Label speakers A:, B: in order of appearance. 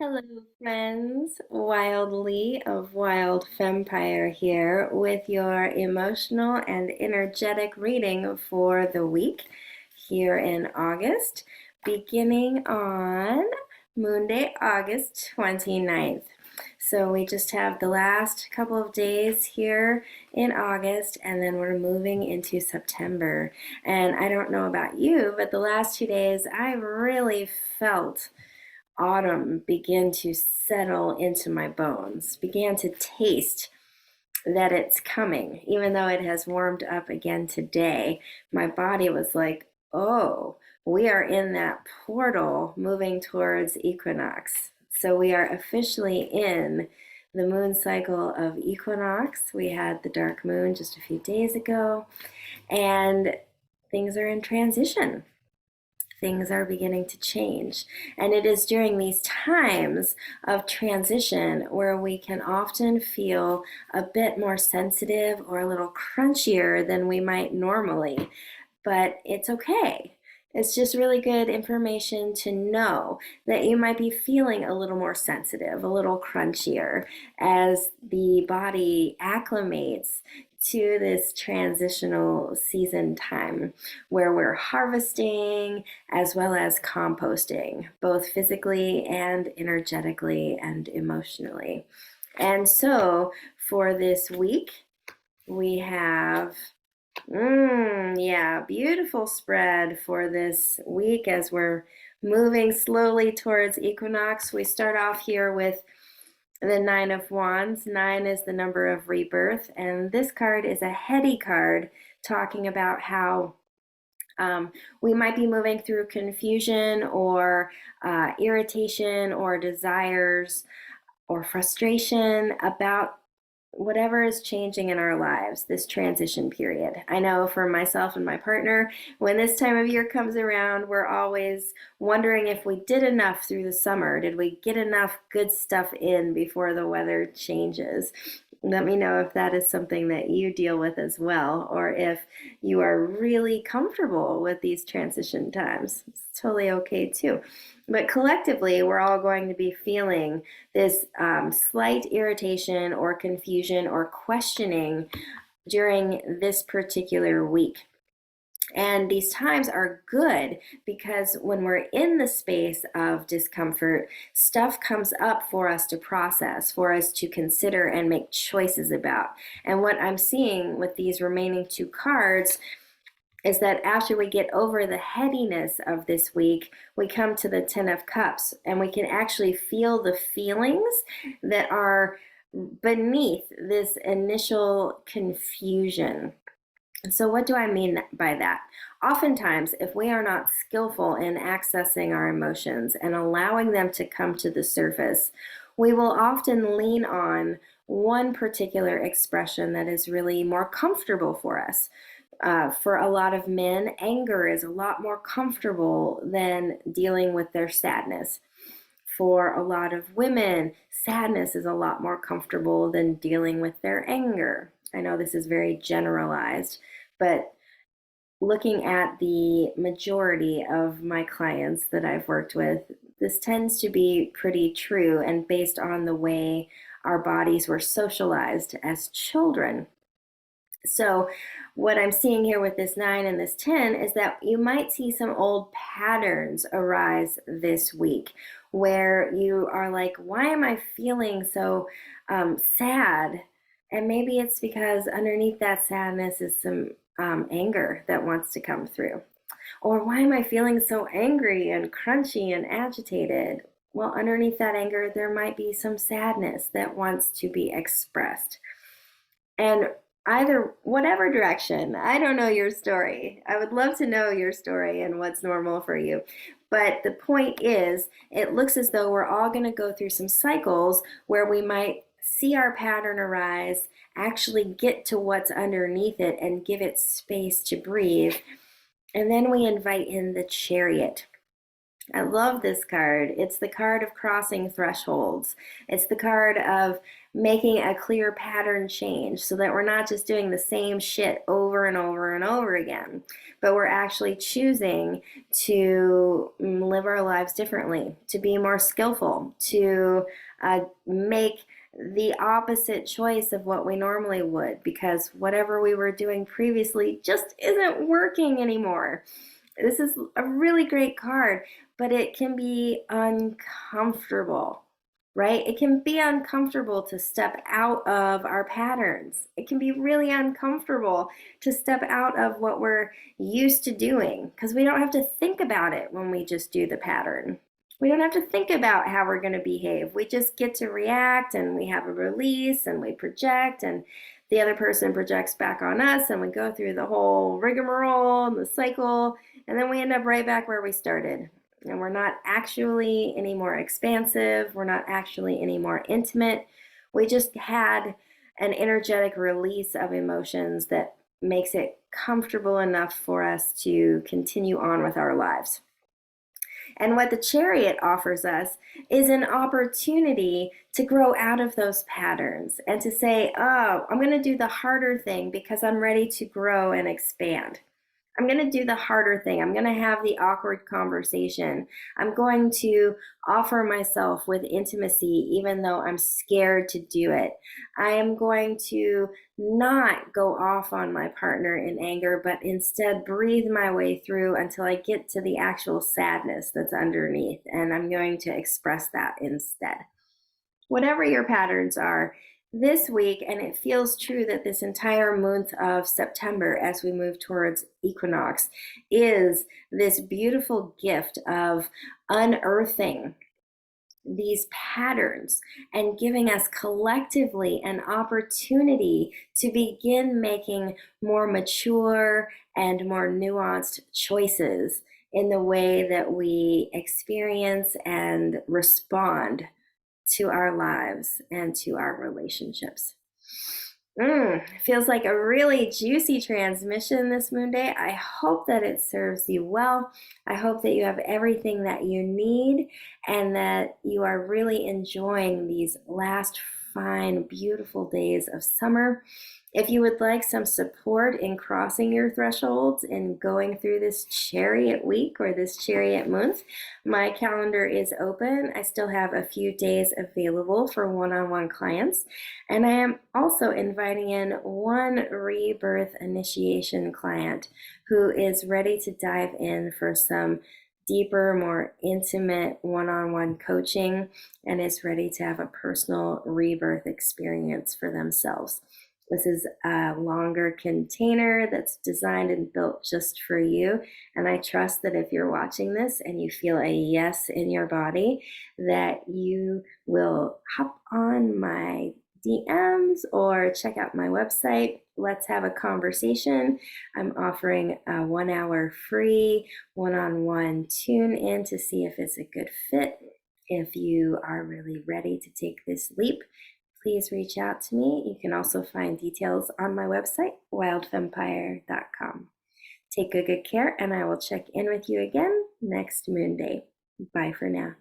A: Hello, friends. Wildly of Wild Fempire here with your emotional and energetic reading for the week here in August, beginning on Moonday, August 29th. So we just have the last couple of days here in August, and then we're moving into September. And I don't know about you, but the last 2 days I really felt autumn began to settle into my bones, began to taste that it's coming. Even though it has warmed up again today, my body was like, oh, we are in that portal moving towards equinox. So we are officially in the moon cycle of equinox. We had the dark moon just a few days ago, and things are in transition. Things are beginning to change. And it is during these times of transition where we can often feel a bit more sensitive or a little crunchier than we might normally. But it's okay. It's just really good information to know that you might be feeling a little more sensitive, a little crunchier as the body acclimates to this transitional season time where we're harvesting as well as composting, both physically and energetically and emotionally. And so for this week, we have yeah, beautiful spread for this week as we're moving slowly towards equinox. We start off here with the Nine of Wands. Nine is the number of rebirth, and this card is a heady card talking about how we might be moving through confusion or irritation or desires or frustration about whatever is changing in our lives, this transition period. I know for myself and my partner, when this time of year comes around, we're always wondering if we did enough through the summer. Did we get enough good stuff in before the weather changes? Let me know if that is something that you deal with as well, or if you are really comfortable with these transition times. It's totally okay too. But collectively, we're all going to be feeling this slight irritation or confusion or questioning during this particular week. And these times are good because when we're in the space of discomfort, stuff comes up for us to process, for us to consider and make choices about. And what I'm seeing with these remaining two cards is that after we get over the headiness of this week, we come to the Ten of Cups and we can actually feel the feelings that are beneath this initial confusion. So, what do I mean by that? Oftentimes, if we are not skillful in accessing our emotions and allowing them to come to the surface, we will often lean on one particular expression that is really more comfortable for us. For a lot of men, anger is a lot more comfortable than dealing with their sadness. For a lot of women, sadness is a lot more comfortable than dealing with their anger. I know this is very generalized, but looking at the majority of my clients that I've worked with, this tends to be pretty true and based on the way our bodies were socialized as children. So, what I'm seeing here with this 9 and this 10 is that you might see some old patterns arise this week where you are like, why am I feeling so sad? And maybe it's because underneath that sadness is some anger that wants to come through. Or why am I feeling so angry and crunchy and agitated? Well, underneath that anger, there might be some sadness that wants to be expressed. And either whatever direction, I don't know your story. I would love to know your story and what's normal for you. But the point is, it looks as though we're all going to go through some cycles where we might see our pattern arise, actually get to what's underneath it and give it space to breathe. And then we invite in the Chariot. I love this card. It's the card of crossing thresholds. It's the card of making a clear pattern change so that we're not just doing the same shit over and over and over again, but we're actually choosing to live our lives differently, to be more skillful, to make the opposite choice of what we normally would because whatever we were doing previously just isn't working anymore. This is a really great card, but it can be uncomfortable, right? It can be uncomfortable to step out of our patterns. It can be really uncomfortable to step out of what we're used to doing because we don't have to think about it when we just do the pattern. We don't have to think about how we're going to behave. We just get to react and we have a release and we project and the other person projects back on us and we go through the whole rigmarole and the cycle and then we end up right back where we started. And we're not actually any more expansive. We're not actually any more intimate. We just had an energetic release of emotions that makes it comfortable enough for us to continue on with our lives. And what the Chariot offers us is an opportunity to grow out of those patterns and to say, oh, I'm going to do the harder thing because I'm ready to grow and expand. I'm going to do the harder thing. I'm going to have the awkward conversation. I'm going to offer myself with intimacy, even though I'm scared to do it. I am going to not go off on my partner in anger, but instead breathe my way through until I get to the actual sadness that's underneath. And I'm going to express that instead. Whatever your patterns are, this week, and it feels true that this entire month of September, as we move towards equinox, is this beautiful gift of unearthing these patterns and giving us collectively an opportunity to begin making more mature and more nuanced choices in the way that we experience and respond to our lives and to our relationships. Feels like a really juicy transmission this Moonday. I hope that it serves you well. I hope that you have everything that you need and that you are really enjoying these last fine, beautiful days of summer. If you would like some support in crossing your thresholds and going through this Chariot week or this Chariot month, my calendar is open. I still have a few days available for one-on-one clients. And I am also inviting in one rebirth initiation client who is ready to dive in for some deeper, more intimate one-on-one coaching and is ready to have a personal rebirth experience for themselves. This is a longer container that's designed and built just for you. And I trust that if you're watching this and you feel a yes in your body, that you will hop on my DMs or check out my website. Let's have a conversation. I'm offering a 1 hour free one-on-one tune in to see if it's a good fit. If you are really ready to take this leap, please reach out to me. You can also find details on my website, wildvampire.com. Take good care, and I will check in with you again next Moonday. Bye for now.